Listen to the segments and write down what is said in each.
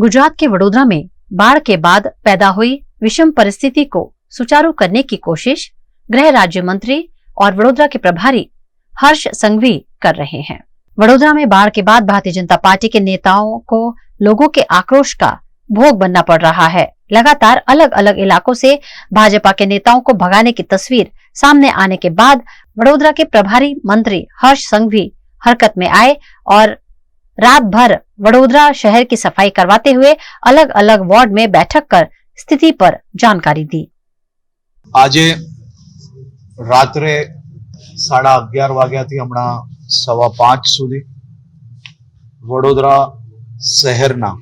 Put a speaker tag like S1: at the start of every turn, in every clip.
S1: गुजरात के वडोदरा में बाढ़ के बाद पैदा हुई विषम परिस्थिति को सुचारू करने की कोशिश गृह राज्य मंत्री और वडोदरा के प्रभारी हर्ष संघवी कर रहे हैं। वडोदरा में बाढ़ के बाद भारतीय जनता पार्टी के नेताओं को लोगों के आक्रोश का भोग बनना पड़ रहा है। लगातार अलग अलग इलाकों से भाजपा के नेताओं को भगाने की तस्वीर सामने आने के बाद वडोदरा के प्रभारी मंत्री हर्ष संघवी हरकत में आए और रात भर वडोदरा शहर की सफाई करवाते हुए अलग अलग वार्ड में बैठक कर स्थिति पर जानकारी दी।
S2: આજે રાત્રે 11:30 વાગ્યાથી હમણાં 5:15 સુધી વડોદરા શહેરના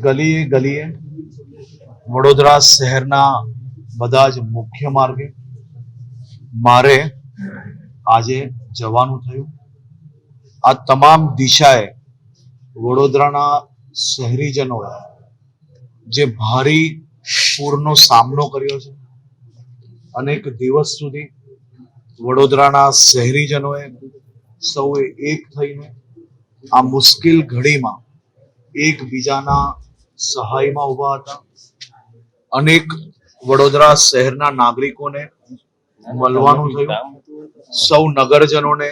S2: ગલીએ ગલીએ વડોદરા શહેરના બધા જ મુખ્ય માર્ગે મારે આજે જવાનું થયું। આ તમામ દિશાએ વડોદરાના શહેરીજનોએ જે ભારી પૂરનો સામનો કર્યો છે, અનેક દિવસ સુધી વડોદરાના શહેરીજનોએ સૌએ એક થઈને આ મુશ્કેલ ઘડીમાં એકબીજાના સહાયમાં ઊભા હતા। અનેક વડોદરા શહેરના નાગરિકોને મળવાનું થયું। સૌ નગરજનોને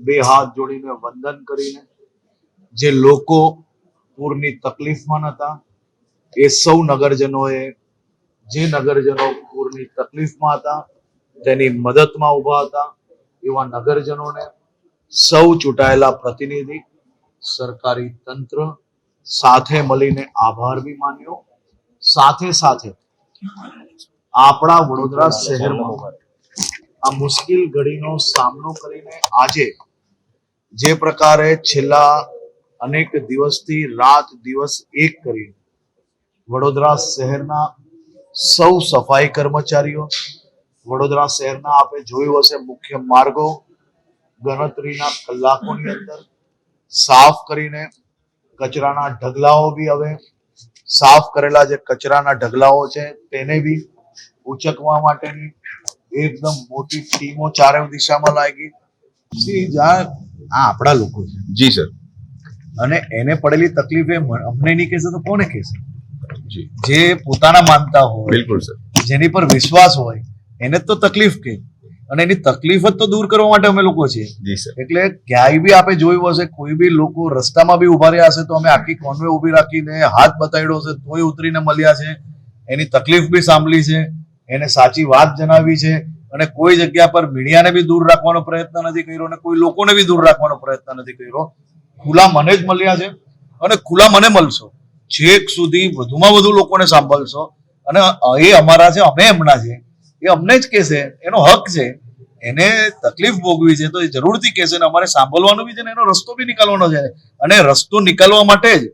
S2: બે હાથ જોડીને વંદન કરીને જે લોકો પૂરની તકલીફમાં નતા એ સૌ નગરજનોએ જે નગરજનો પૂરની તકલીફમાં હતા તેની મદદમાં ઊભા હતા એવા નગરજનોને સૌ ચૂંટાયેલા પ્રતિનિધિ સરકારી તંત્ર સાથે મળીને આભાર બી માન્યો। સાથે સાથે આપણા વડોદરા શહેરમાં આ મુશ્કેલ ઘડીનો સામનો કરીને આજે જે પ્રકારે છેલ્લા અનેક દિવસથી રાત દિવસ એક કરી વડોદરા શહેરના સૌ સફાઈ કર્મચારીઓ વડોદરા શહેરના આપણે જોયું હશે મુખ્ય માર્ગો ગણતરીના કલાકોની અંદર સાફ કરીને કચરાના ઢગલાઓ બી હવે સાફ કરેલા જે કચરાના ઢગલાઓ છે તેને બી ઉચકવા માટેની એકદમ મોટી ટીમો ચારે દિશામાં લાગી। આ આપણા લોકો છે
S3: જી સર,
S2: અને એને પડેલી તકલીફ અમને નહીં કહેશે તો કોને કહેશે? જે પોતાના માનતા હોય,
S3: બિલકુલ સર,
S2: જેની પર વિશ્વાસ હોય એને તો તકલીફ કે, અને એની તકલીફ જ તો દૂર કરવા માટે અમે લોકો છીએ।
S3: જી સર,
S2: એટલે ક્યાંય બી આપણે જોયું હશે કોઈ બી લોકો રસ્તામાં બી ઉભા રહ્યા હશે તો અમે આખી કોન્વે ઉભી રાખીને હાથ બતાડ્યો હશે તોય ઉતરીને મળ્યા છે, એની તકલીફ બી સાંભળી છે, એને સાચી વાત જણાવી છે, અને કોઈ જગ્યા પર મીડિયાને બી દૂર રાખવાનો પ્રયત્ન નથી કર્યો અને કોઈ લોકોને બી દૂર રાખવાનો પ્રયત્ન નથી કર્યો। ખુલ્લા મને જ મળ્યા છે અને ખુલ્લા મને મળશો, છેક સુધી વધુમાં વધુ લોકોને સાંભળશો, અને એ અમારા છે, અમે એમના છે, એ અમને જ કહેશે, એનો હક છે, એને તકલીફ ભોગવી છે તો એ જરૂરથી કહેશે ને અમારે સાંભળવાનું બી છે ને એનો રસ્તો બી નીકળવાનો છે, અને રસ્તો નીકળવા માટે જ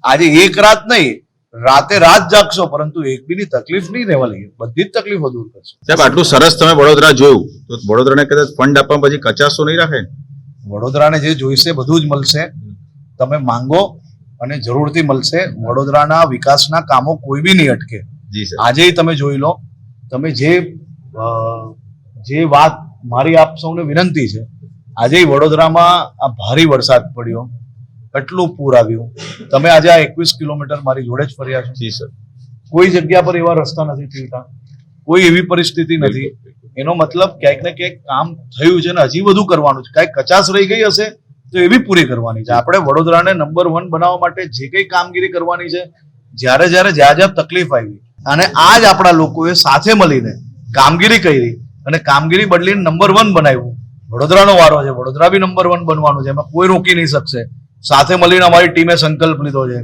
S2: આજે એક રાત નહીં રાતે રાત જાગશો પરંતુ એક બીની તકલીફ નહીં રહેવા લઈએ, બધી જ તકલીફો દૂર કરશો।
S3: સાહેબ આટલું સરસ તમે વડોદરા જોયું તો વડોદરાને કદાચ ફંડ આપવા પછી કચાશો નહીં રાખે?
S2: વડોદરાને જે જોઈશે બધું જ મળશે, તમે માંગો અને જરૂરથી મળશે। વડોદરાના વિકાસના કામો કોઈ બી નહીં અટકે।
S3: જી સર,
S2: આજે તમે જોઈ લો, તમે જે વાત મારી આપ સૌને વિનંતી છે, આજે વડોદરામાં આ ભારે વરસાદ પડ્યો, એટલું પૂર આવ્યું, તમે આજે આ 21 કિલોમીટર મારી જોડે જ ફર્યા છો।
S3: જી સર,
S2: કોઈ જગ્યા પર એવા રસ્તા નથી થતા, કોઈ એવી પરિસ્થિતિ નથી, એનો મતલબ ક્યાંક ને ક્યાંક કામ થયું છે ને હજી વધુ કરવાનું છે, કાંઈક કચાશ રહી ગઈ હશે તો એ બી પૂરી કરવાની છે। આપણે વડોદરાને નંબર 1 બનાવવા માટે જે કંઈ કામગીરી કરવાની છે, જ્યારે જ્યાં તકલીફ આવી અને આ જ આપણા લોકોએ સાથે મળીને કામગીરી કરી અને કામગીરી બદલીને નંબર 1 બનાવ્યું। વડોદરાનો વારો છે, વડોદરા બી નંબર 1 બનવાનું છે, એમાં કોઈ રોકી નહીં શકશે। સાથે મળીને અમારી ટીમે સંકલ્પ લીધો છે,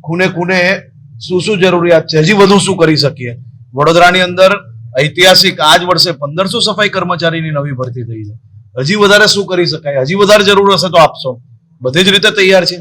S2: ખૂને ખૂને શું જરૂરિયાત છે, હજી વધુ શું કરી શકીએ। વડોદરાની અંદર ઐતિહાસિક આજ વર્ષે 1500 સફાઈ કર્મચારીની નવી ભરતી થઈ છે, હજી વધારે શું કરી શકાય, હજી વધારે જરૂર હશે તો આપશો, બધી જ રીતે તૈયાર છે।